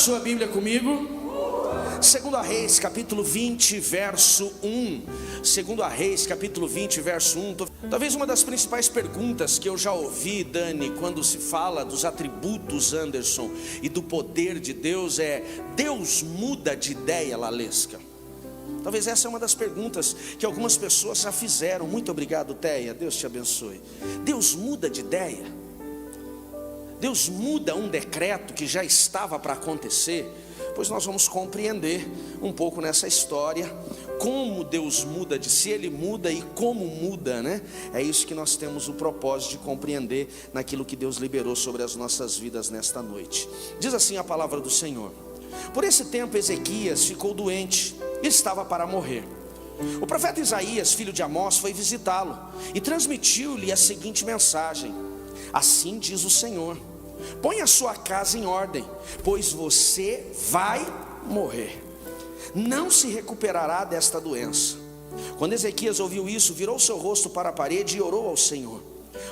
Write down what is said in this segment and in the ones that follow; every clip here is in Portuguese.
sua Bíblia comigo. Segundo a Reis, capítulo 20, verso 1. Segundo a Reis, capítulo 20, verso 1. Talvez uma das principais perguntas que eu já ouvi, Dani, quando se fala dos atributos, Anderson, e do poder de Deus é: Deus muda de ideia, Lalesca? Talvez essa é uma das perguntas que algumas pessoas já fizeram. Muito obrigado, Teia, Deus te abençoe. Deus muda de ideia? Deus muda um decreto que já estava para acontecer? Pois nós vamos compreender um pouco nessa história como Deus muda, se Ele muda e como muda, né? É isso que nós temos o propósito de compreender naquilo que Deus liberou sobre as nossas vidas nesta noite. Diz assim a palavra do Senhor: por esse tempo Ezequias ficou doente e estava para morrer. O profeta Isaías, filho de Amós, foi visitá-lo e transmitiu-lhe a seguinte mensagem: assim diz o Senhor, põe a sua casa em ordem, pois você vai morrer, não se recuperará desta doença. Quando Ezequias ouviu isso, virou seu rosto para a parede e orou ao Senhor: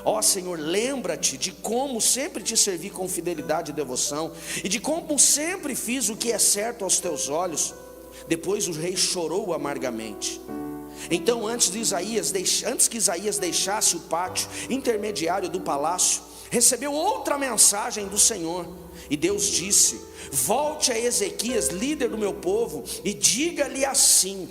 ó Senhor, lembra-te de como sempre te servi com fidelidade e devoção, e de como sempre fiz o que é certo aos teus olhos. Depois o rei chorou amargamente. Então antes que Isaías deixasse o pátio intermediário do palácio, recebeu outra mensagem do Senhor. E Deus disse: volte a Ezequias, líder do meu povo, e diga-lhe assim: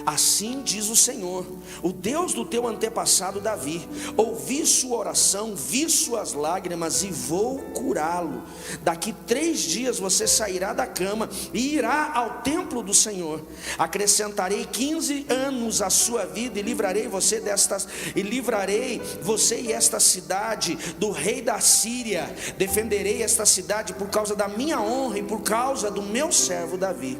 assim diz o Senhor, o Deus do teu antepassado Davi, ouvi sua oração, vi suas lágrimas e vou curá-lo. Daqui 3 dias você sairá da cama e irá ao templo do Senhor. Acrescentarei 15 anos à sua vida e livrarei você e esta cidade do rei da Síria. Defenderei esta cidade por causa da minha honra e por causa do meu servo Davi.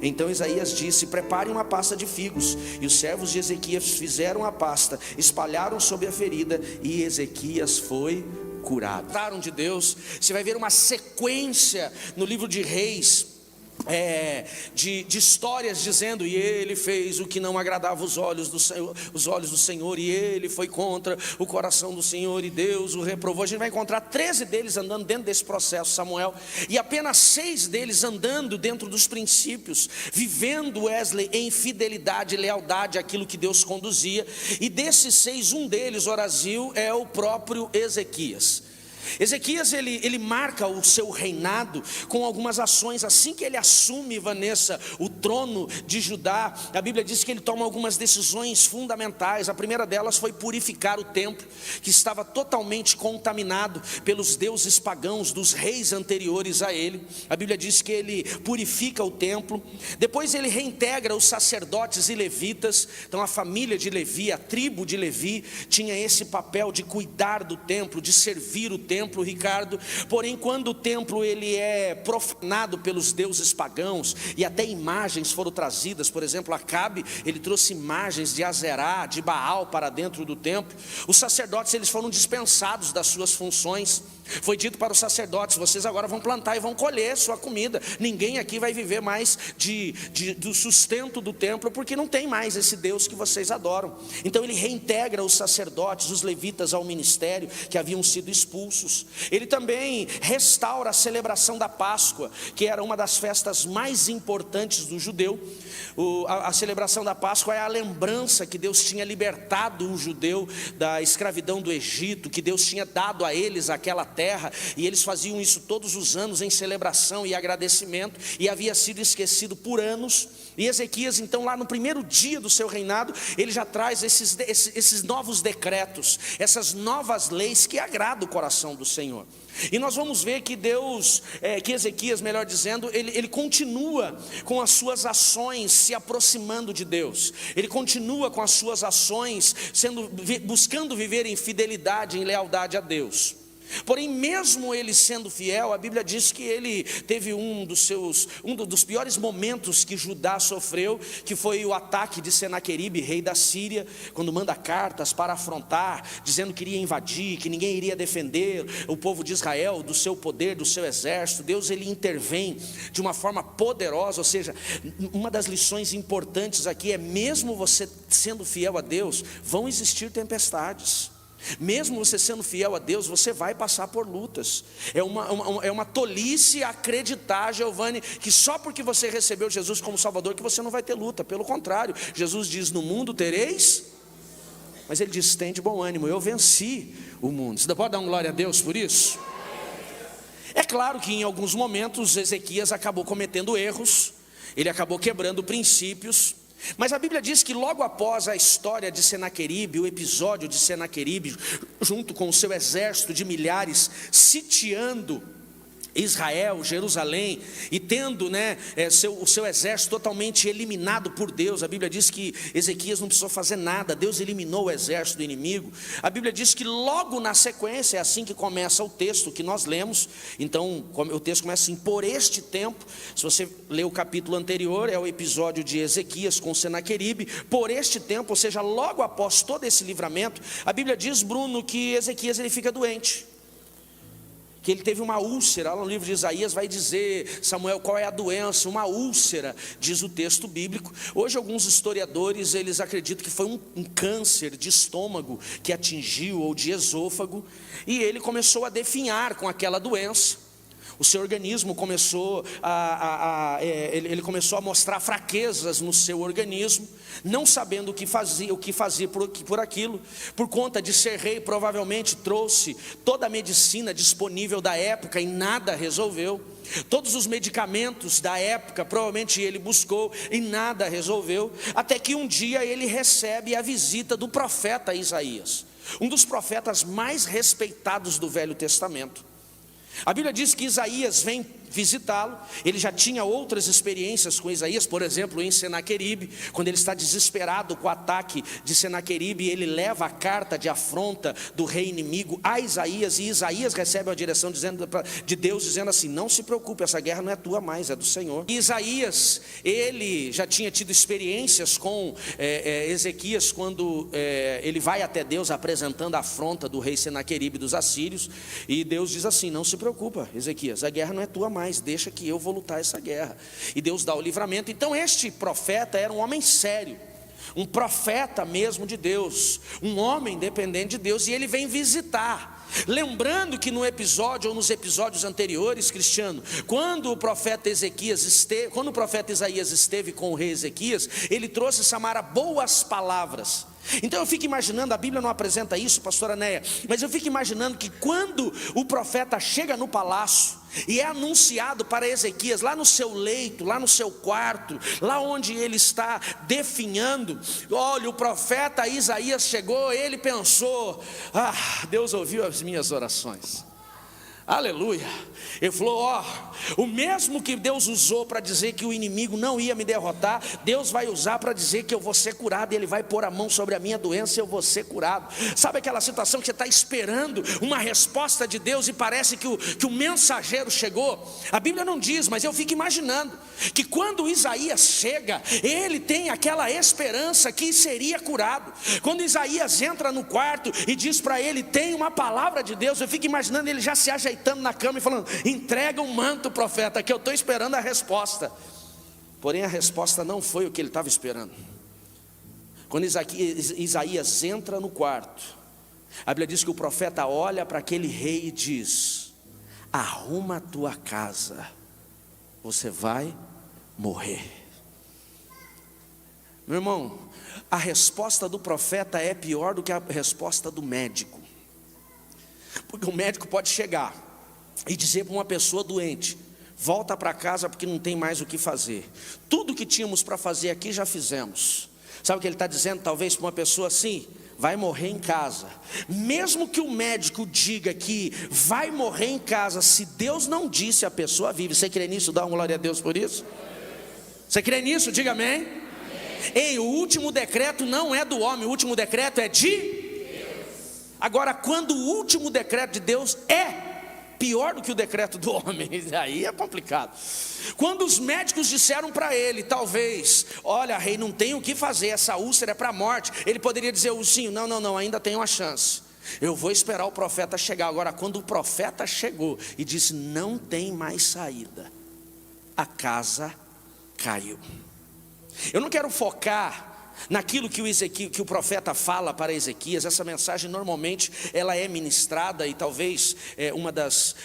Então Isaías disse: prepare uma pasta de figos. E os servos de Ezequias fizeram a pasta, espalharam sobre a ferida, e Ezequias foi curado. De Deus, você vai ver uma sequência no livro de Reis, de histórias dizendo: e ele fez o que não agradava os olhos do Senhor, e ele foi contra o coração do Senhor, e Deus o reprovou. A gente vai encontrar 13 deles andando dentro desse processo, Samuel, e apenas 6 deles andando dentro dos princípios, vivendo, Wesley, em fidelidade e lealdade àquilo que Deus conduzia. E desses 6, um deles, Horazil, é o próprio Ezequias. Ezequias ele marca o seu reinado com algumas ações. Assim que ele assume, Vanessa, o trono de Judá, a Bíblia diz que ele toma algumas decisões fundamentais. A primeira delas foi purificar o templo, que estava totalmente contaminado pelos deuses pagãos dos reis anteriores a ele. A Bíblia diz que ele purifica o templo. Depois ele reintegra os sacerdotes e levitas. Então a família de Levi, a tribo de Levi, tinha esse papel de cuidar do templo, de servir o templo, Ricardo. Porém, quando o templo ele é profanado pelos deuses pagãos, e até imagens foram trazidas, por exemplo, Acabe, ele trouxe imagens de Azerá, de Baal para dentro do templo. Os sacerdotes eles foram dispensados das suas funções. Foi dito para os sacerdotes: vocês agora vão plantar e vão colher sua comida. Ninguém aqui vai viver mais do sustento do templo, porque não tem mais esse Deus que vocês adoram. Então ele reintegra os sacerdotes, os levitas ao ministério, que haviam sido expulsos. Ele também restaura a celebração da Páscoa, que era uma das festas mais importantes do judeu. A celebração da Páscoa é a lembrança que Deus tinha libertado o judeu da escravidão do Egito, que Deus tinha dado a eles aquela terra, e eles faziam isso todos os anos em celebração e agradecimento, e havia sido esquecido por anos. E Ezequias, então, lá no primeiro dia do seu reinado, ele já traz esses novos decretos, essas novas leis que agradam o coração do Senhor. E nós vamos ver que que Ezequias, melhor dizendo, ele continua com as suas ações se aproximando de Deus. Ele continua com as suas ações buscando viver em fidelidade, em lealdade a Deus. Porém, mesmo ele sendo fiel, a Bíblia diz que ele teve um dos piores momentos que Judá sofreu, que foi o ataque de Senaqueribe, rei da Síria, quando manda cartas para afrontar, dizendo que iria invadir, que ninguém iria defender o povo de Israel do seu poder, do seu exército. Deus ele intervém de uma forma poderosa. Ou seja, uma das lições importantes aqui é: mesmo você sendo fiel a Deus, vão existir tempestades. Mesmo você sendo fiel a Deus, você vai passar por lutas. É uma tolice acreditar, Giovanni, que só porque você recebeu Jesus como Salvador, que você não vai ter luta. Pelo contrário, Jesus diz: no mundo tereis, mas ele diz: tem de bom ânimo, eu venci o mundo. Você pode dar uma glória a Deus por isso? É claro que em alguns momentos Ezequias acabou cometendo erros, ele acabou quebrando princípios, mas a Bíblia diz que logo após a história de Senaqueribe, o episódio de Senaqueribe, junto com o seu exército de milhares, sitiando Israel, Jerusalém, e tendo o seu exército totalmente eliminado por Deus. A Bíblia diz que Ezequias não precisou fazer nada, Deus eliminou o exército do inimigo. A Bíblia diz que logo na sequência, é assim que começa o texto que nós lemos. Então o texto começa assim: por este tempo. Se você ler o capítulo anterior, é o episódio de Ezequias com Senaqueribe. Por este tempo, ou seja, logo após todo esse livramento, a Bíblia diz, Bruno, que Ezequias ele fica doente, que ele teve uma úlcera. Lá no livro de Isaías vai dizer, Samuel, qual é a doença? Uma úlcera, diz o texto bíblico. Hoje alguns historiadores, eles acreditam que foi um câncer de estômago que atingiu, ou de esôfago, e ele começou a definhar com aquela doença. O seu organismo começou ele começou a mostrar fraquezas no seu organismo, não sabendo o que fazia por aquilo. Por conta de ser rei, provavelmente trouxe toda a medicina disponível da época e nada resolveu. Todos os medicamentos da época, provavelmente ele buscou e nada resolveu. Até que um dia ele recebe a visita do profeta Isaías, um dos profetas mais respeitados do Velho Testamento. A Bíblia diz que Isaías vem visitá-lo. Ele já tinha outras experiências com Isaías, por exemplo em Senaqueribe, quando ele está desesperado com o ataque de Senaqueribe, ele leva a carta de afronta do rei inimigo a Isaías, e Isaías recebe uma direção de Deus dizendo assim: não se preocupe, essa guerra não é tua mais, é do Senhor. E Isaías, ele já tinha tido experiências com Ezequias, quando ele vai até Deus apresentando a afronta do rei Senaqueribe dos assírios, e Deus diz assim: não se preocupa, Ezequias, a guerra não é tua mais, deixa que eu vou lutar essa guerra. E Deus dá o livramento. Então este profeta era um homem sério, um profeta mesmo de Deus, um homem dependente de Deus, e ele vem visitar. Lembrando que no episódio, ou nos episódios anteriores, Cristiano, quando o profeta Isaías esteve com o rei Ezequias, ele trouxe, Samara, boas palavras. Então eu fico imaginando, a Bíblia não apresenta isso, pastora Néia, mas eu fico imaginando que quando o profeta chega no palácio e é anunciado para Ezequias, lá no seu leito, lá no seu quarto, lá onde ele está definhando, olha, o profeta Isaías chegou, ele pensou: Deus ouviu as minhas orações. Aleluia. Ele falou: o mesmo que Deus usou para dizer que o inimigo não ia me derrotar, Deus vai usar para dizer que eu vou ser curado. E Ele vai pôr a mão sobre a minha doença e eu vou ser curado. Sabe aquela situação que você está esperando uma resposta de Deus e parece que o mensageiro chegou? A Bíblia não diz, mas eu fico imaginando que quando Isaías chega, ele tem aquela esperança que seria curado. Quando Isaías entra no quarto e diz para ele: tem uma palavra de Deus, eu fico imaginando ele já se ajeitando na cama e falando: entrega um manto, profeta, que eu estou esperando a resposta. Porém a resposta não foi o que ele estava esperando. Quando Isaías entra no quarto, a Bíblia diz que o profeta olha para aquele rei e diz: arruma a tua casa, você vai morrer. Meu irmão, a resposta do profeta é pior do que a resposta do médico. Porque o médico pode chegar e dizer para uma pessoa doente: volta para casa porque não tem mais o que fazer. Tudo que tínhamos para fazer aqui já fizemos. Sabe o que ele está dizendo talvez para uma pessoa assim? Vai morrer em casa. Mesmo que o médico diga que vai morrer em casa, se Deus não disse, a pessoa vive. Você crê nisso? Dá uma glória a Deus por isso? Você crê nisso? Diga amém. Ei, o último decreto não é do homem, o último decreto é de Deus. Agora, quando o último decreto de Deus é pior do que o decreto do homem, aí é complicado. Quando os médicos disseram para ele, talvez: olha, rei, não tem o que fazer, essa úlcera é para a morte, ele poderia dizer: sim, não, ainda tem uma chance, eu vou esperar o profeta chegar. Agora, quando o profeta chegou e disse: não tem mais saída, a casa caiu. Eu não quero focar naquilo que o profeta fala para Ezequias. Essa mensagem normalmente ela é ministrada, e talvez uma das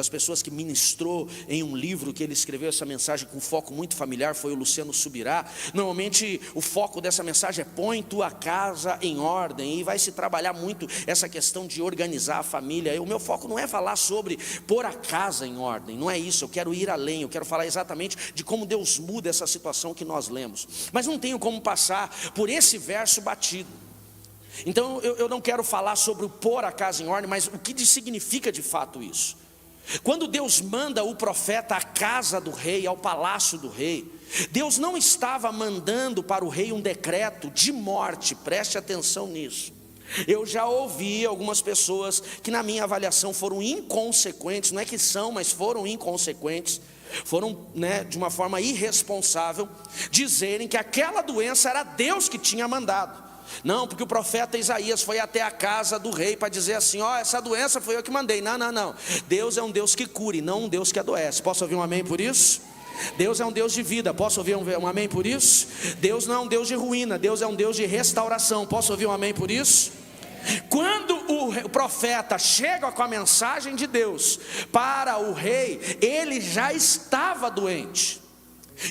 pessoas que ministrou em um livro que ele escreveu essa mensagem com foco muito familiar foi o Luciano Subirá. Normalmente o foco dessa mensagem é põe tua casa em ordem, e vai se trabalhar muito essa questão de organizar a família. O meu foco não é falar sobre pôr a casa em ordem, não é isso. Eu quero ir além, eu quero falar exatamente de como Deus muda essa situação que nós lemos, mas não tenho como passar por esse verso batido. Então eu não quero falar sobre o pôr a casa em ordem, mas o que significa de fato isso. Quando Deus manda o profeta à casa do rei, ao palácio do rei, Deus não estava mandando para o rei um decreto de morte. Preste atenção nisso. Eu já ouvi algumas pessoas que na minha avaliação foram inconsequentes, não é que são, mas foram inconsequentes, foram, de uma forma irresponsável, dizerem que aquela doença era Deus que tinha mandado. Não, porque o profeta Isaías foi até a casa do rei para dizer assim: essa doença foi eu que mandei. Não, Deus é um Deus que cure, não um Deus que adoece. Posso ouvir um amém por isso? Deus é um Deus de vida. Posso ouvir um amém por isso? Deus não é um Deus de ruína, Deus é um Deus de restauração. Posso ouvir um amém por isso? Quando o profeta chega com a mensagem de Deus para o rei, ele já estava doente.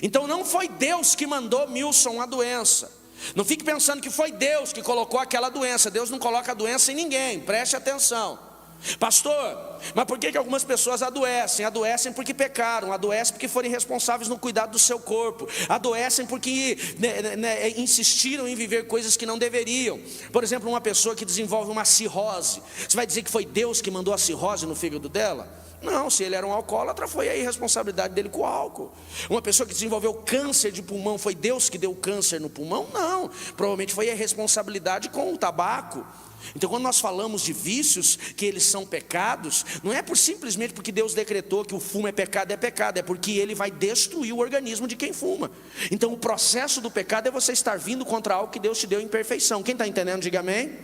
Então não foi Deus que mandou Milson a doença. Não fique pensando que foi Deus que colocou aquela doença. Deus não coloca a doença em ninguém, preste atenção. Pastor, mas por que algumas pessoas adoecem? Adoecem porque pecaram, adoecem porque foram irresponsáveis no cuidado do seu corpo, adoecem porque insistiram em viver coisas que não deveriam. Por exemplo, uma pessoa que desenvolve uma cirrose, você vai dizer que foi Deus que mandou a cirrose no fígado dela? Não, se ele era um alcoólatra, foi a irresponsabilidade dele com o álcool. Uma pessoa que desenvolveu câncer de pulmão, foi Deus que deu o câncer no pulmão? Não, provavelmente foi a irresponsabilidade com o tabaco. Então quando nós falamos de vícios, que eles são pecados, não é simplesmente porque Deus decretou que o fumo é pecado, é porque ele vai destruir o organismo de quem fuma. Então o processo do pecado é você estar vindo contra algo que Deus te deu em perfeição. Quem está entendendo, diga amém.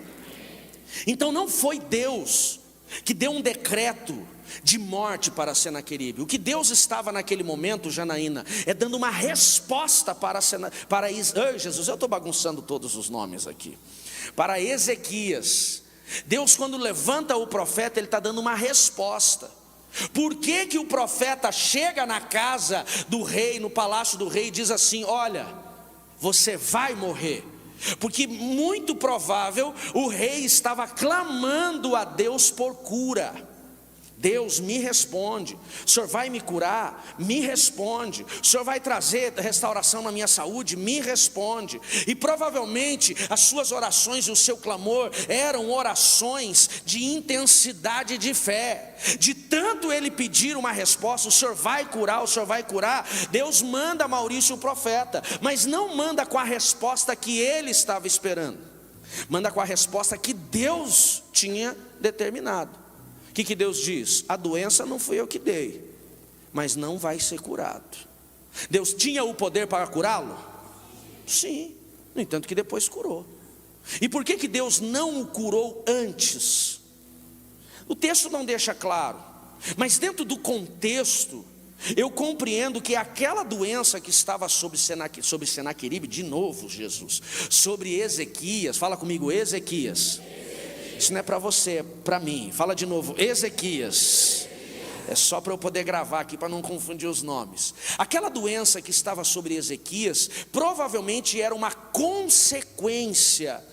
Então não foi Deus que deu um decreto de morte para Senaqueribe. O que Deus estava naquele momento, Janaína, é dando uma resposta para Jesus, eu estou bagunçando todos os nomes aqui. Para Ezequias. Deus, quando levanta o profeta, ele está dando uma resposta. Por que o profeta chega na casa do rei, no palácio do rei, e diz assim: olha, você vai morrer? Porque muito provável o rei estava clamando a Deus por cura. Deus, me responde. O Senhor vai me curar? Me responde. O Senhor vai trazer restauração na minha saúde? Me responde. E provavelmente as suas orações e o seu clamor eram orações de intensidade de fé. De tanto ele pedir uma resposta: o Senhor vai curar, o Senhor vai curar. Deus manda Maurício o profeta, mas não manda com a resposta que ele estava esperando. Manda com a resposta que Deus tinha determinado. O que Deus diz? A doença não fui eu que dei, mas não vai ser curado. Deus tinha o poder para curá-lo? Sim, no entanto que depois curou. E por que Deus não o curou antes? O texto não deixa claro, mas dentro do contexto, eu compreendo que aquela doença que estava sobre Senaqueribe, de novo Jesus, sobre Ezequias, fala comigo, Ezequias. Isso não é para você, é para mim. Fala de novo, Ezequias. É só para eu poder gravar aqui, para não confundir os nomes. Aquela doença que estava sobre Ezequias, provavelmente era uma consequência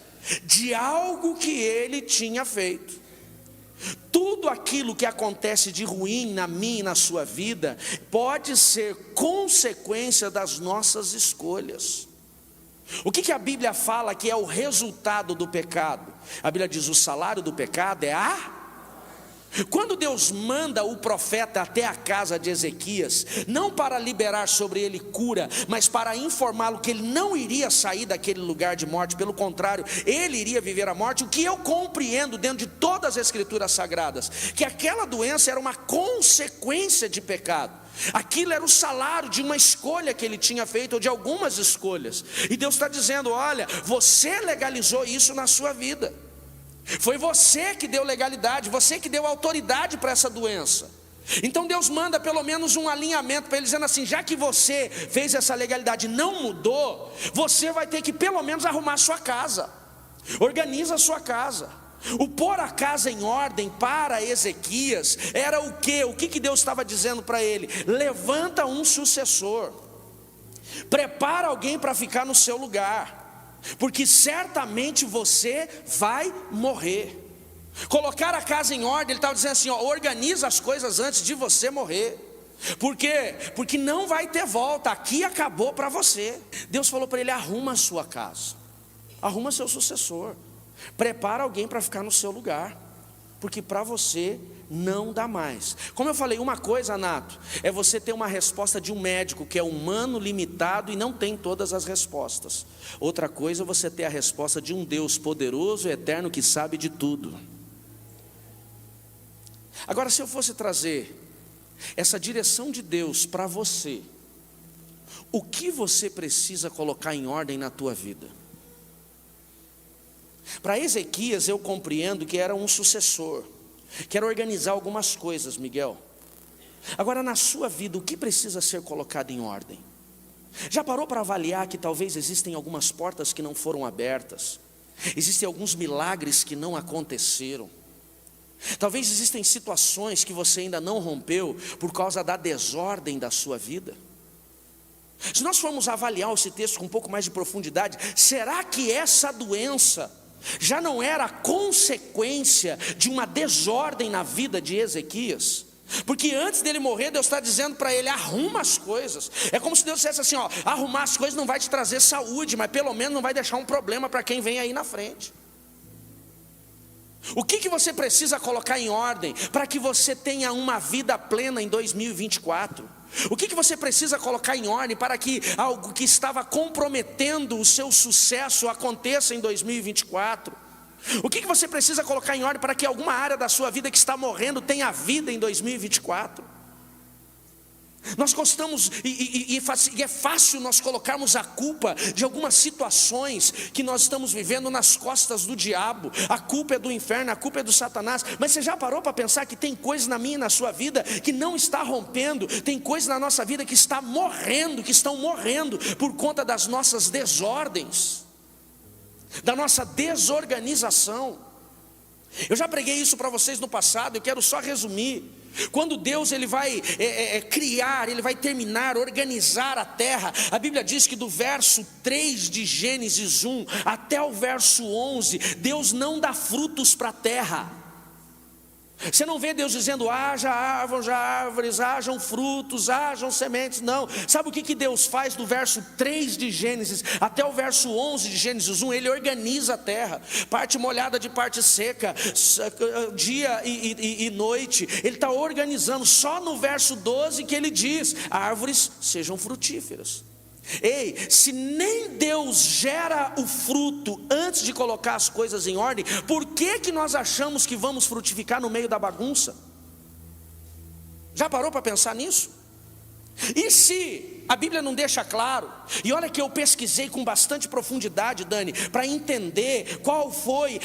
de algo que ele tinha feito. Tudo aquilo que acontece de ruim na minha e na sua vida, pode ser consequência das nossas escolhas. O que a Bíblia fala que é o resultado do pecado? A Bíblia diz: o salário do pecado é a... Quando Deus manda o profeta até a casa de Ezequias, não para liberar sobre ele cura, mas para informá-lo que ele não iria sair daquele lugar de morte, pelo contrário, ele iria viver a morte. O que eu compreendo dentro de todas as escrituras sagradas, que aquela doença era uma consequência de pecado. Aquilo era o salário de uma escolha que ele tinha feito, ou de algumas escolhas. E Deus está dizendo: olha, você legalizou isso na sua vida. Foi você que deu legalidade, você que deu autoridade para essa doença. Então Deus manda pelo menos um alinhamento para ele, dizendo assim: já que você fez essa legalidade e não mudou, você vai ter que pelo menos arrumar a sua casa. Organiza a sua casa. O pôr a casa em ordem para Ezequias era o quê? O que Deus estava dizendo para ele? Levanta um sucessor, prepara alguém para ficar no seu lugar, porque certamente você vai morrer. Colocar a casa em ordem, ele estava dizendo assim, ó, organiza as coisas antes de você morrer. Por quê? Porque não vai ter volta, aqui acabou para você. Deus falou para ele: arruma a sua casa, arruma seu sucessor, prepara alguém para ficar no seu lugar, porque para você não dá mais. Como eu falei, uma coisa, Nato, é você ter uma resposta de um médico que é humano, limitado e não tem todas as respostas. Outra coisa é você ter a resposta de um Deus poderoso e eterno que sabe de tudo. Agora, se eu fosse trazer essa direção de Deus para você, o que você precisa colocar em ordem na tua vida? Para Ezequias eu compreendo que era um sucessor, que era organizar algumas coisas, Miguel. Agora, na sua vida, o que precisa ser colocado em ordem? Já parou para avaliar que talvez existem algumas portas que não foram abertas? Existem alguns milagres que não aconteceram? Talvez existem situações que você ainda não rompeu por causa da desordem da sua vida. Se nós formos avaliar esse texto com um pouco mais de profundidade, será que essa doença já não era consequência de uma desordem na vida de Ezequias? Porque antes dele morrer, Deus está dizendo para ele: arruma as coisas. É como se Deus dissesse assim, ó, arrumar as coisas não vai te trazer saúde, mas pelo menos não vai deixar um problema para quem vem aí na frente. O que você precisa colocar em ordem para que você tenha uma vida plena em 2024? O que você precisa colocar em ordem para que algo que estava comprometendo o seu sucesso aconteça em 2024? O que você precisa colocar em ordem para que alguma área da sua vida que está morrendo tenha vida em 2024? Nós gostamos, e é fácil nós colocarmos a culpa de algumas situações que nós estamos vivendo nas costas do diabo. A culpa é do inferno, a culpa é do Satanás. Mas você já parou para pensar que tem coisas na minha e na sua vida que não está rompendo? Tem coisas na nossa vida que está morrendo, que estão morrendo por conta das nossas desordens, da nossa desorganização. Eu já preguei isso para vocês no passado, eu quero só resumir. Quando Deus ele vai criar, ele vai terminar, organizar a terra, a Bíblia diz que do verso 3 de Gênesis 1 até o verso 11, Deus não dá frutos para a terra. Você não vê Deus dizendo: haja árvores, hajam frutos, hajam sementes. Não, sabe o que Deus faz do verso 3 de Gênesis até o verso 11 de Gênesis 1? Ele organiza a terra, parte molhada de parte seca, dia e noite. Ele está organizando. Só no verso 12 que ele diz: árvores sejam frutíferas. Ei, se nem Deus gera o fruto antes de colocar as coisas em ordem, por que nós achamos que vamos frutificar no meio da bagunça? Já parou para pensar nisso? E se a Bíblia não deixa claro? E olha que eu pesquisei com bastante profundidade, Dani, para entender qual foi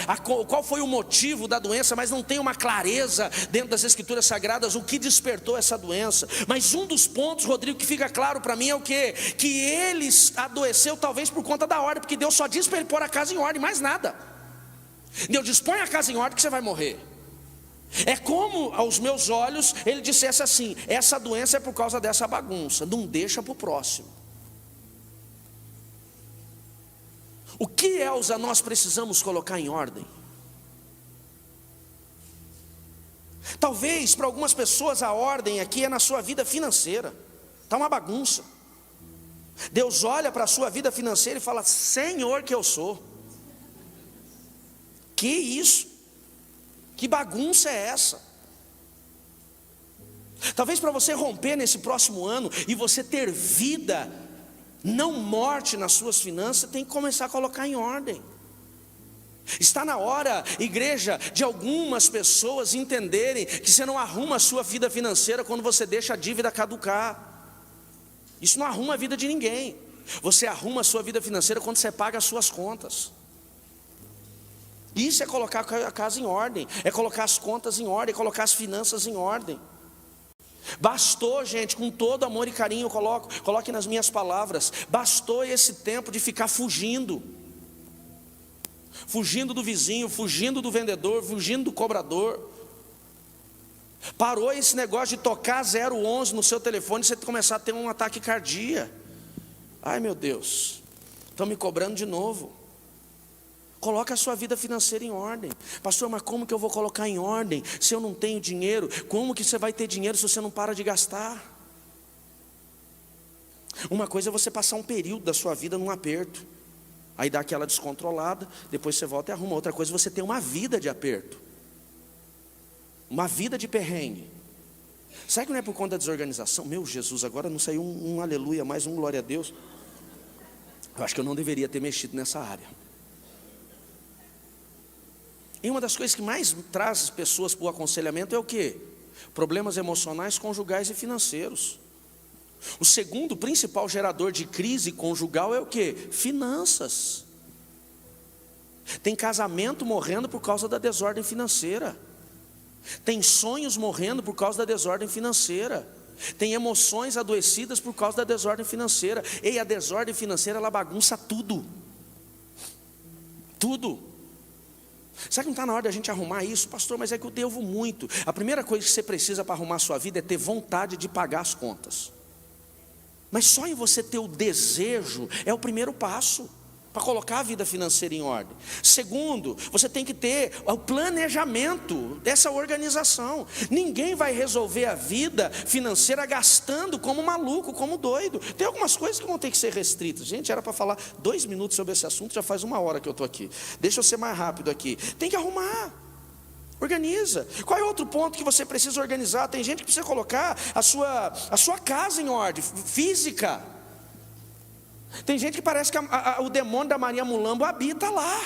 o motivo da doença, mas não tem uma clareza dentro das Escrituras Sagradas o que despertou essa doença. Mas um dos pontos, Rodrigo, que fica claro para mim é o quê? Que ele adoeceu talvez por conta da ordem, porque Deus só disse para ele pôr a casa em ordem, mais nada. Deus diz: põe a casa em ordem que você vai morrer. É como aos meus olhos ele dissesse assim: essa doença é por causa dessa bagunça, não deixa para o próximo. O que, Elza, nós precisamos colocar em ordem? Talvez para algumas pessoas a ordem aqui é na sua vida financeira. Está uma bagunça. Deus olha para a sua vida financeira e fala: Senhor que eu sou. Que isso? Que bagunça é essa? Talvez para você romper nesse próximo ano e você ter vida, não morte nas suas finanças, tem que começar a colocar em ordem. Está na hora, igreja, de algumas pessoas entenderem que você não arruma a sua vida financeira quando você deixa a dívida caducar. Isso não arruma a vida de ninguém. Você arruma a sua vida financeira quando você paga as suas contas. Isso é colocar a casa em ordem, é colocar as contas em ordem, é colocar as finanças em ordem. Bastou, gente, com todo amor e carinho, coloque nas minhas palavras, bastou esse tempo de ficar fugindo do vizinho, fugindo do vendedor, fugindo do cobrador. Parou esse negócio de tocar 011 no seu telefone e você começar a ter um ataque cardíaco. Ai meu Deus, estão me cobrando de novo. Coloque a sua vida financeira em ordem. Pastor, mas como que eu vou colocar em ordem se eu não tenho dinheiro? Como que você vai ter dinheiro se você não para de gastar? Uma coisa é você passar um período da sua vida num aperto, aí dá aquela descontrolada, depois você volta e arruma. Outra coisa é você ter uma vida de aperto, uma vida de perrengue. Será que não é por conta da desorganização? Meu Jesus, agora não saiu um aleluia, mais um glória a Deus. Eu acho que eu não deveria ter mexido nessa área. E uma das coisas que mais traz as pessoas para o aconselhamento é o quê? Problemas emocionais, conjugais e financeiros. O segundo principal gerador de crise conjugal é o quê? Finanças. Tem casamento morrendo por causa da desordem financeira. Tem sonhos morrendo por causa da desordem financeira. Tem emoções adoecidas por causa da desordem financeira. E a desordem financeira, ela bagunça tudo. Tudo. Será que não está na hora da gente arrumar isso? Pastor, mas é que eu devo muito. A primeira coisa que você precisa para arrumar a sua vida é ter vontade de pagar as contas. Mas só em você ter o desejo é o primeiro passo para colocar a vida financeira em ordem. Segundo, você tem que ter o planejamento dessa organização. Ninguém vai resolver a vida financeira gastando como maluco, como doido. Tem algumas coisas que vão ter que ser restritas. Gente, era para falar 2 minutos sobre esse assunto, já faz 1 hora que eu estou aqui. Deixa eu ser mais rápido aqui. Tem que arrumar. Organiza. Qual é outro ponto que você precisa organizar? Tem gente que precisa colocar a sua casa em ordem, física. Tem gente que parece que o demônio da Maria Mulambo habita lá.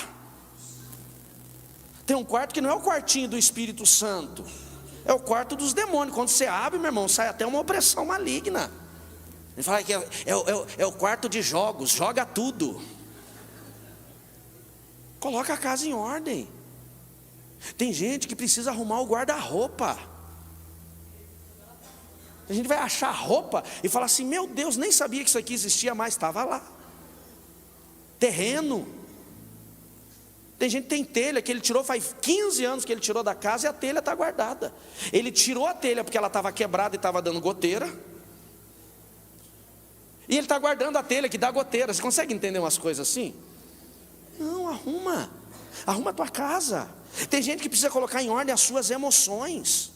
Tem um quarto que não é o quartinho do Espírito Santo, é o quarto dos demônios. Quando você abre, meu irmão, sai até uma opressão maligna. Ele fala que é o quarto de jogos, joga tudo. Coloca a casa em ordem. Tem gente que precisa arrumar o guarda-roupa. A gente vai achar roupa e falar assim: meu Deus, nem sabia que isso aqui existia, mas estava lá. Terreno. Tem gente que tem telha que ele tirou, faz 15 anos que ele tirou da casa e a telha está guardada. Ele tirou a telha porque ela estava quebrada e estava dando goteira. E ele está guardando a telha que dá goteira. Você consegue entender umas coisas assim? Não, arruma a tua casa. Tem gente que precisa colocar em ordem as suas emoções.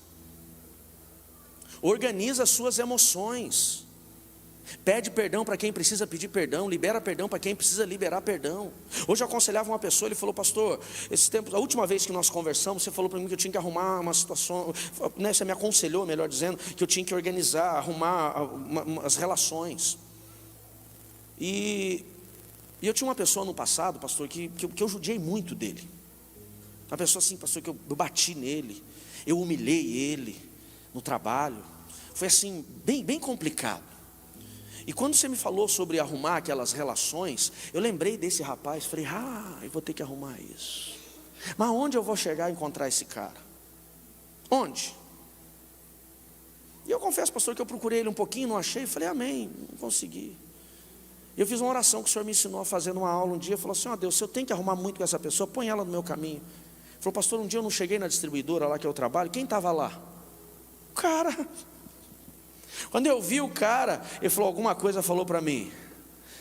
Organiza as suas emoções. Pede perdão para quem precisa pedir perdão. Libera perdão para quem precisa liberar perdão. Hoje eu aconselhava uma pessoa, ele falou: pastor, esse tempo, a última vez que nós conversamos, você falou para mim que eu tinha que arrumar uma situação, né, você me aconselhou, melhor dizendo, que eu tinha que organizar, arrumar as relações. E eu tinha uma pessoa no passado, pastor, que eu judiei muito dele. Uma pessoa assim, pastor, que eu bati nele, eu humilhei ele no trabalho. Foi assim, bem complicado. E quando você me falou sobre arrumar aquelas relações, eu lembrei desse rapaz. Falei: eu vou ter que arrumar isso. Mas onde eu vou chegar a encontrar esse cara? Onde? E eu confesso, pastor, que eu procurei ele um pouquinho, não achei. Falei: amém, não consegui. Eu fiz uma oração que o senhor me ensinou a fazer numa aula um dia. Falou assim: ó Deus, se eu tenho que arrumar muito com essa pessoa, põe ela no meu caminho. Ele falou: pastor, um dia eu não cheguei na distribuidora lá que eu trabalho. Quem estava lá? O cara. Quando eu vi o cara, ele falou alguma coisa, falou para mim: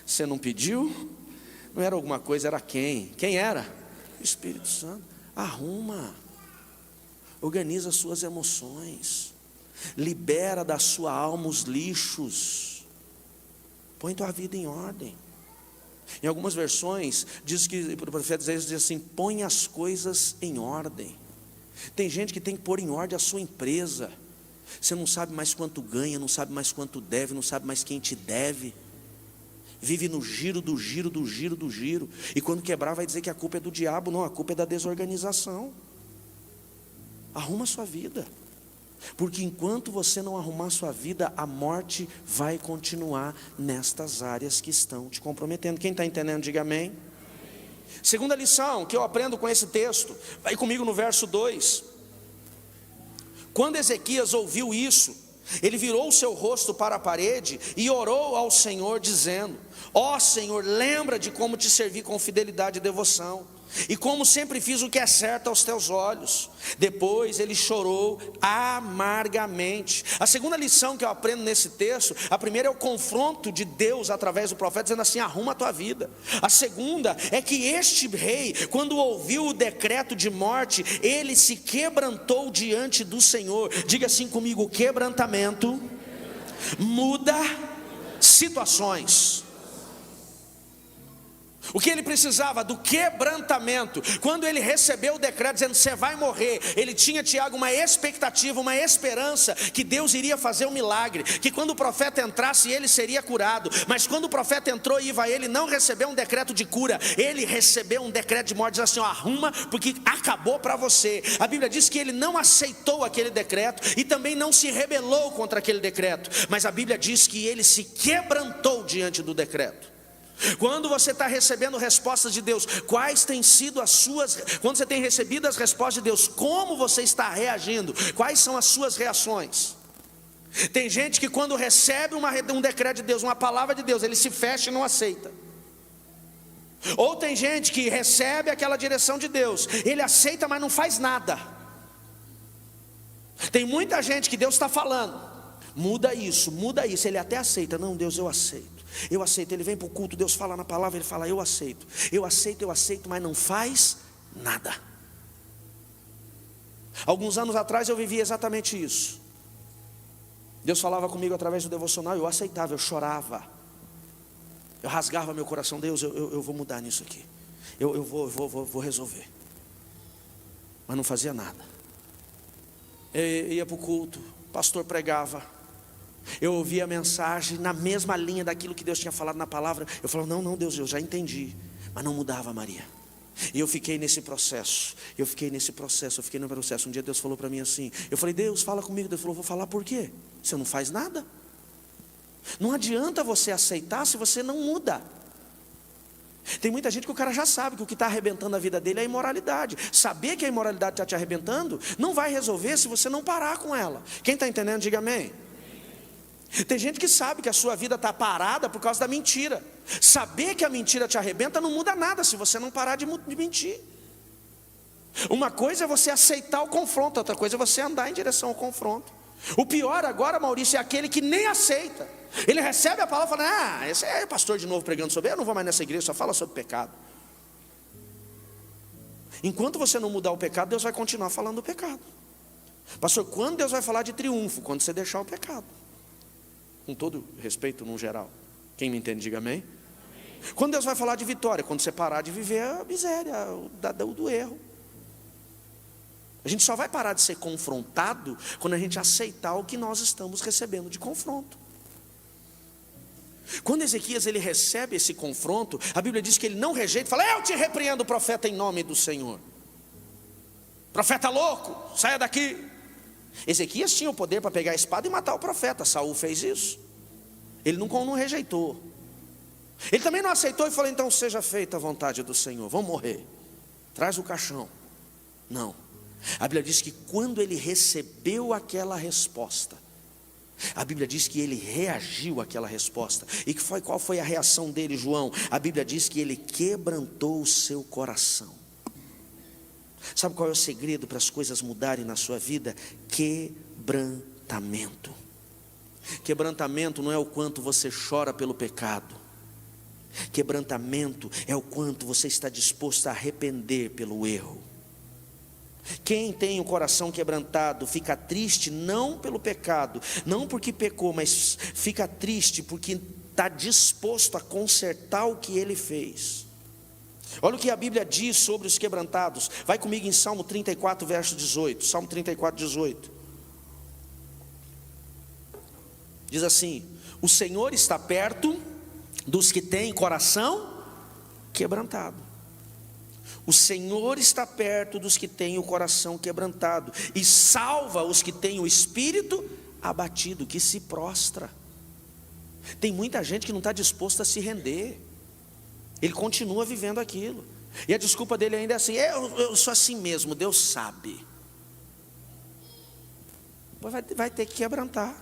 você não pediu? Não era alguma coisa, era quem? Quem era? O Espírito Santo. Arruma. Organiza as suas emoções. Libera da sua alma os lixos. Põe tua vida em ordem. Em algumas versões diz que o profeta Isaías diz assim: põe as coisas em ordem. Tem gente que tem que pôr em ordem a sua empresa. Você não sabe mais quanto ganha, não sabe mais quanto deve, não sabe mais quem te deve. Vive no giro do giro do giro do giro. E quando quebrar vai dizer que a culpa é do diabo. Não, a culpa é da desorganização. Arruma a sua vida. Porque enquanto você não arrumar a sua vida, a morte vai continuar nestas áreas que estão te comprometendo. Quem está entendendo, diga amém. Segunda lição que eu aprendo com esse texto, vai comigo no verso 2. Quando Ezequias ouviu isso, Ele virou o seu rosto para a parede e orou ao Senhor dizendo: ó Senhor, lembra de como te servi com fidelidade e devoção, e como sempre fiz o que é certo aos teus olhos. Depois ele chorou amargamente. A segunda lição que eu aprendo nesse texto, a primeira é o confronto de Deus através do profeta, dizendo assim: arruma a tua vida. A segunda é que este rei, quando ouviu o decreto de morte, ele se quebrantou diante do Senhor. Diga assim comigo: quebrantamento muda situações. O que ele precisava? Do quebrantamento. Quando ele recebeu o decreto dizendo: você vai morrer, ele tinha, Tiago, uma expectativa, uma esperança que Deus iria fazer um milagre, que quando o profeta entrasse ele seria curado. Mas quando o profeta entrou, ele não recebeu um decreto de cura, ele recebeu um decreto de morte. Diz assim: ó, arruma, porque acabou para você. A Bíblia diz que ele não aceitou aquele decreto e também não se rebelou contra aquele decreto, mas a Bíblia diz que ele se quebrantou diante do decreto. Quando você está recebendo respostas de Deus, quais têm sido as suas? Quando você tem recebido as respostas de Deus, como você está reagindo? Quais são as suas reações? Tem gente que quando recebe um decreto de Deus, uma palavra de Deus, ele se fecha e não aceita. Ou tem gente que recebe aquela direção de Deus, ele aceita, mas não faz nada. Tem muita gente que Deus está falando: muda isso, ele até aceita. Não, Deus, eu aceito. Ele vem para o culto, Deus fala na palavra, ele fala: eu aceito, mas não faz nada. Alguns anos atrás eu vivia exatamente isso. Deus falava comigo através do devocional, eu aceitava, eu chorava, eu rasgava meu coração: Deus, eu vou mudar nisso aqui, eu vou resolver. Mas não fazia nada. Eu ia para o culto, o pastor pregava, eu ouvia a mensagem na mesma linha daquilo que Deus tinha falado na palavra. Eu falava: não, Deus, eu já entendi. Mas não mudava, Maria. E eu fiquei nesse processo. Um dia Deus falou para mim assim, eu falei: Deus, fala comigo. Deus falou: vou falar. Por quê? Você não faz nada. Não adianta você aceitar se você não muda. Tem muita gente que o cara já sabe que o que está arrebentando a vida dele é a imoralidade. Saber que a imoralidade está te arrebentando não vai resolver se você não parar com ela. Quem está entendendo, diga amém. Tem gente que sabe que a sua vida está parada por causa da mentira. Saber que a mentira te arrebenta não muda nada se você não parar de mentir. Uma coisa é você aceitar o confronto, outra coisa é você andar em direção ao confronto. O pior agora, Maurício, é aquele que nem aceita. Ele recebe a palavra e fala: esse é o pastor de novo pregando sobre, eu não vou mais nessa igreja, só fala sobre pecado. Enquanto você não mudar o pecado, Deus vai continuar falando do pecado. Pastor, quando Deus vai falar de triunfo? Quando você deixar o pecado. Com todo respeito, no geral. Quem me entende, diga amém. Quando Deus vai falar de vitória? Quando você parar de viver a miséria, do erro. A gente só vai parar de ser confrontado quando a gente aceitar o que nós estamos recebendo de confronto. Quando Ezequias ele recebe esse confronto, a Bíblia diz que ele não rejeita, fala: eu te repreendo, profeta, em nome do Senhor. Profeta louco, saia daqui. Ezequias tinha o poder para pegar a espada e matar o profeta. Saul fez isso. Ele não rejeitou. Ele também não aceitou e falou: então seja feita a vontade do Senhor, vamos morrer, traz o caixão. Não. A Bíblia diz que quando ele recebeu aquela resposta, a Bíblia diz que ele reagiu àquela resposta. E qual foi a reação dele, João? A Bíblia diz que ele quebrantou o seu coração. Sabe qual é o segredo para as coisas mudarem na sua vida? Quebrantamento. Quebrantamento não é o quanto você chora pelo pecado. Quebrantamento é o quanto você está disposto a arrepender pelo erro. Quem tem o coração quebrantado fica triste não pelo pecado, não porque pecou, mas fica triste porque está disposto a consertar o que ele fez. Olha o que a Bíblia diz sobre os quebrantados. Vai comigo em Salmo 34, verso 18. Salmo 34, 18. Diz assim: o Senhor está perto dos que têm coração quebrantado. O Senhor está perto dos que têm o coração quebrantado e salva os que têm o espírito abatido, que se prostra. Tem muita gente que não está disposta a se render. Ele continua vivendo aquilo. E a desculpa dele ainda é assim: eu sou assim mesmo, Deus sabe. Vai ter que quebrantar.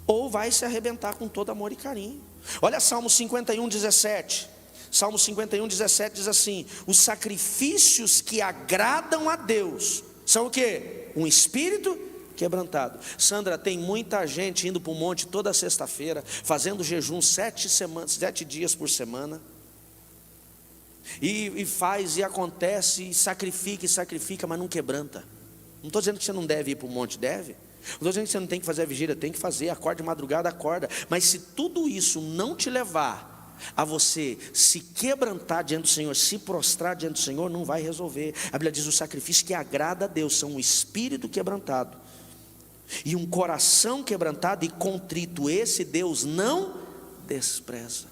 ou vai se arrebentar com todo amor e carinho. Olha Salmo 51:17. Salmo 51:17 diz assim: os sacrifícios que agradam a Deus são o quê? Um espírito quebrantado. Sandra, tem muita gente indo para o monte toda sexta-feira, fazendo jejum 7 dias por semana, e faz, e acontece, e sacrifica, mas não quebranta. Não estou dizendo que você não deve ir para o monte, deve. Não estou dizendo que você não tem que fazer a vigília, tem que fazer, acorda de madrugada, acorda. Mas se tudo isso não te levar a você se quebrantar diante do Senhor, se prostrar diante do Senhor, não vai resolver. A Bíblia diz: o sacrifício que agrada a Deus são um espírito quebrantado e um coração quebrantado e contrito, esse Deus não despreza.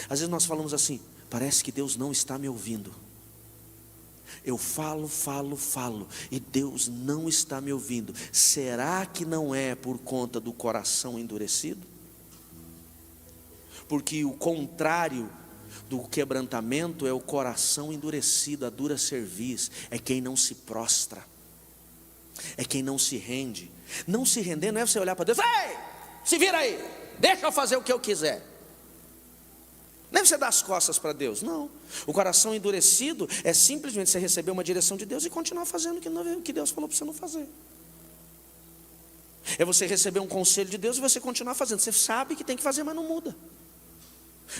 Às vezes nós falamos assim: parece que Deus não está me ouvindo. Eu falo, e Deus não está me ouvindo. Será que não é por conta do coração endurecido? Porque o contrário do quebrantamento é o coração endurecido, a dura cerviz, é quem não se prostra, é quem não se rende. Não se render não é você olhar para Deus: ei, se vira aí, deixa eu fazer o que eu quiser. Não é você dar as costas para Deus, não. O coração endurecido é simplesmente você receber uma direção de Deus e continuar fazendo o que Deus falou para você não fazer. É você receber um conselho de Deus e você continuar fazendo. Você sabe que tem que fazer, mas não muda.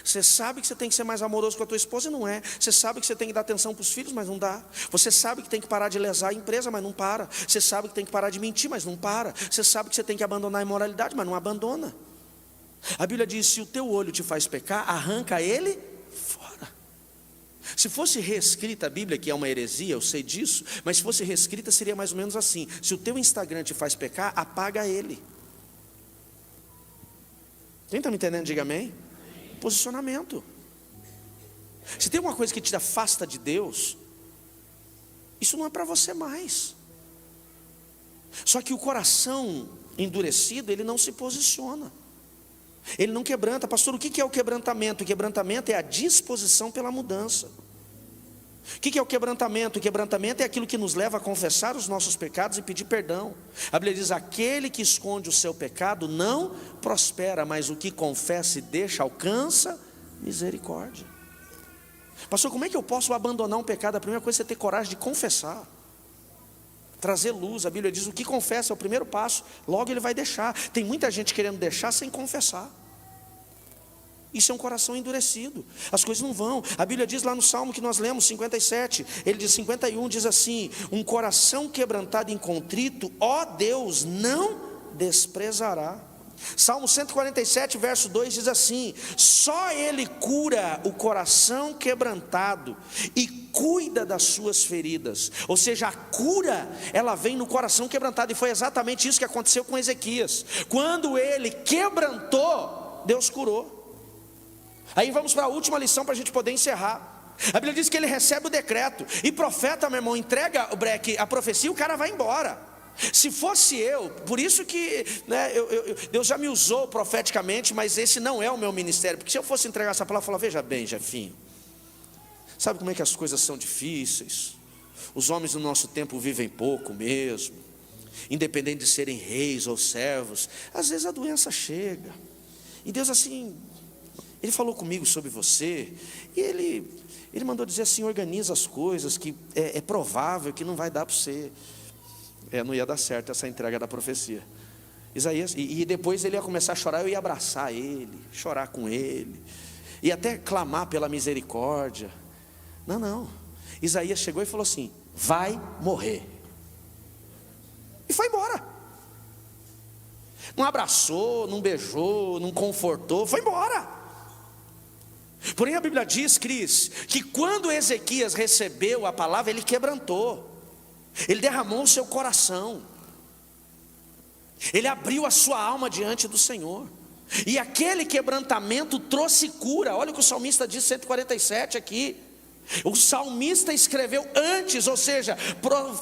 Você sabe que você tem que ser mais amoroso com a tua esposa e não é. Você sabe que você tem que dar atenção para os filhos, mas não dá. Você sabe que tem que parar de lesar a empresa, mas não para. Você sabe que tem que parar de mentir, mas não para. Você sabe que você tem que abandonar a imoralidade, mas não abandona. A Bíblia diz: se o teu olho te faz pecar, arranca ele fora. Se fosse reescrita a Bíblia, que é uma heresia, eu sei disso, mas se fosse reescrita seria mais ou menos assim: se o teu Instagram te faz pecar, apaga ele. Quem está me entendendo, diga amém. Posicionamento. Se tem uma coisa que te afasta de Deus, isso não é para você mais. Só que o coração endurecido, ele não se posiciona, ele não quebranta. Pastor, o que é o quebrantamento? O quebrantamento é a disposição pela mudança. O que é o quebrantamento? O quebrantamento é aquilo que nos leva a confessar os nossos pecados e pedir perdão. A Bíblia diz: aquele que esconde o seu pecado não prospera, mas o que confessa e deixa alcança misericórdia. Pastor, como é que eu posso abandonar um pecado? A primeira coisa é você ter coragem de confessar, trazer luz. A Bíblia diz: o que confessa é o primeiro passo, logo ele vai deixar. Tem muita gente querendo deixar sem confessar. Isso é um coração endurecido, as coisas não vão. A Bíblia diz lá no Salmo que nós lemos, 57, ele diz 51, diz assim: um coração quebrantado e contrito, ó Deus, não desprezará. Salmo 147, verso 2 diz assim: só Ele cura o coração quebrantado e cuida das suas feridas. Ou seja, a cura, ela vem no coração quebrantado. E foi exatamente isso que aconteceu com Ezequias. Quando ele quebrantou, Deus curou. Aí vamos para a última lição para a gente poder encerrar. A Bíblia diz que ele recebe o decreto. E profeta, meu irmão, entrega a profecia, o cara vai embora. Se fosse eu, por isso que Deus já me usou profeticamente, mas esse não é o meu ministério. Porque se eu fosse entregar essa palavra, eu falava: veja bem, Jefinho, sabe como é que as coisas são difíceis? Os homens do nosso tempo vivem pouco mesmo, independente de serem reis ou servos. Às vezes a doença chega, e Deus assim, Ele falou comigo sobre você, e Ele mandou dizer assim: organiza as coisas, que é provável que não vai dar para você. Não ia dar certo essa entrega da profecia. Isaías, e depois ele ia começar a chorar, eu ia abraçar ele, chorar com ele, e até clamar pela misericórdia. Não. Isaías chegou e falou assim: vai morrer. E foi embora. Não abraçou, não beijou, não confortou, foi embora. Porém a Bíblia diz, Cris, que quando Ezequias recebeu a palavra, ele quebrantou. Ele derramou o seu coração, ele abriu a sua alma diante do Senhor, e aquele quebrantamento trouxe cura. Olha o que o salmista diz, 147 aqui. O salmista escreveu antes, ou seja,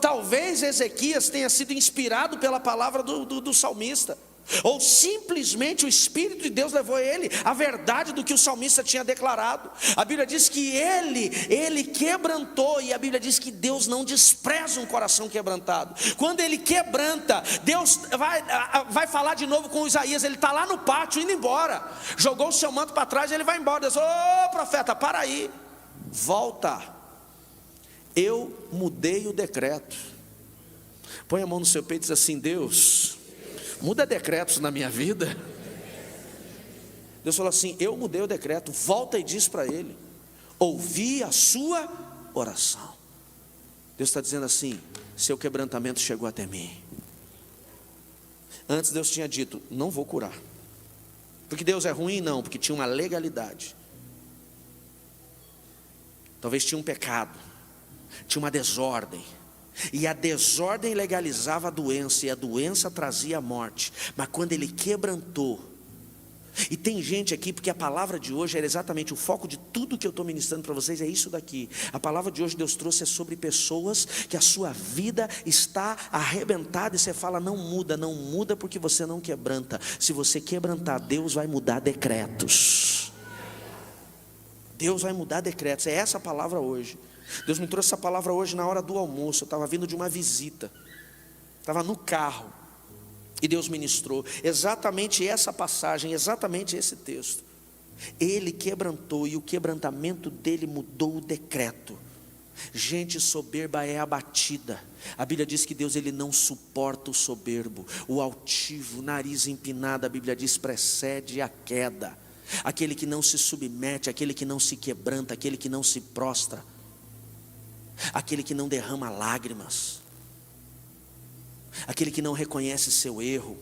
talvez Ezequias tenha sido inspirado pela palavra do salmista. ou simplesmente o Espírito de Deus levou ele à verdade do que o salmista tinha declarado. A Bíblia diz que ele quebrantou, e a Bíblia diz que Deus não despreza um coração quebrantado. Quando ele quebranta, Deus vai falar de novo com Isaías. Ele está lá no pátio indo embora, jogou o seu manto para trás e ele vai embora. Deus falou: ô profeta, para aí, volta, eu mudei o decreto. Põe a mão no seu peito e diz assim: Deus, muda decretos na minha vida. Deus falou assim: eu mudei o decreto. Volta e diz para ele: ouvi a sua oração. Deus está dizendo assim: seu quebrantamento chegou até mim. Antes Deus tinha dito: não vou curar. Porque Deus é ruim? Não, porque tinha uma legalidade. Talvez tinha um pecado, tinha uma desordem, e a desordem legalizava a doença, e a doença trazia a morte. Mas quando ele quebrantou, e tem gente aqui, porque a palavra de hoje era exatamente o foco de tudo que eu estou ministrando para vocês, é isso daqui. A palavra de hoje Deus trouxe é sobre pessoas que a sua vida está arrebentada, e você fala: não muda porque você não quebranta. Se você quebrantar, Deus vai mudar decretos. Deus vai mudar decretos, é essa a palavra hoje. Deus me trouxe essa palavra hoje na hora do almoço. Eu estava vindo de uma visita, estava no carro, e Deus ministrou exatamente essa passagem, exatamente esse texto. Ele quebrantou, e o quebrantamento dele mudou o decreto. Gente soberba é abatida. A Bíblia diz que Deus, ele não suporta o soberbo, o altivo, o nariz empinado. A Bíblia diz: precede a queda. Aquele que não se submete, aquele que não se quebranta, aquele que não se prostra, aquele que não derrama lágrimas, aquele que não reconhece seu erro,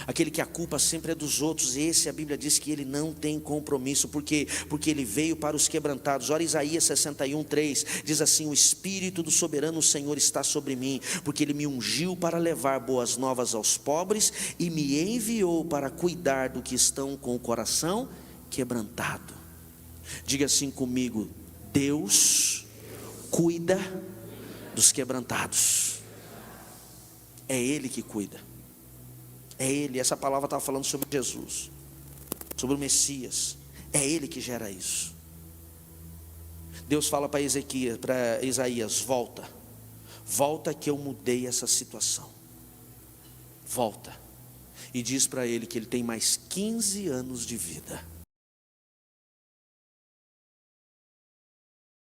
aquele que a culpa sempre é dos outros, esse a Bíblia diz que ele não tem compromisso. Por quê? Porque ele veio para os quebrantados. Ora, Isaías 61:3 diz assim: o Espírito do soberano Senhor está sobre mim, porque ele me ungiu para levar boas novas aos pobres, e me enviou para cuidar do que estão com o coração quebrantado. Diga assim comigo: Deus cuida dos quebrantados. É Ele que cuida. É Ele. Essa palavra estava falando sobre Jesus, sobre o Messias. É Ele que gera isso. Deus fala para Isaías: volta que eu mudei essa situação. Volta. E diz para ele que ele tem mais 15 anos de vida.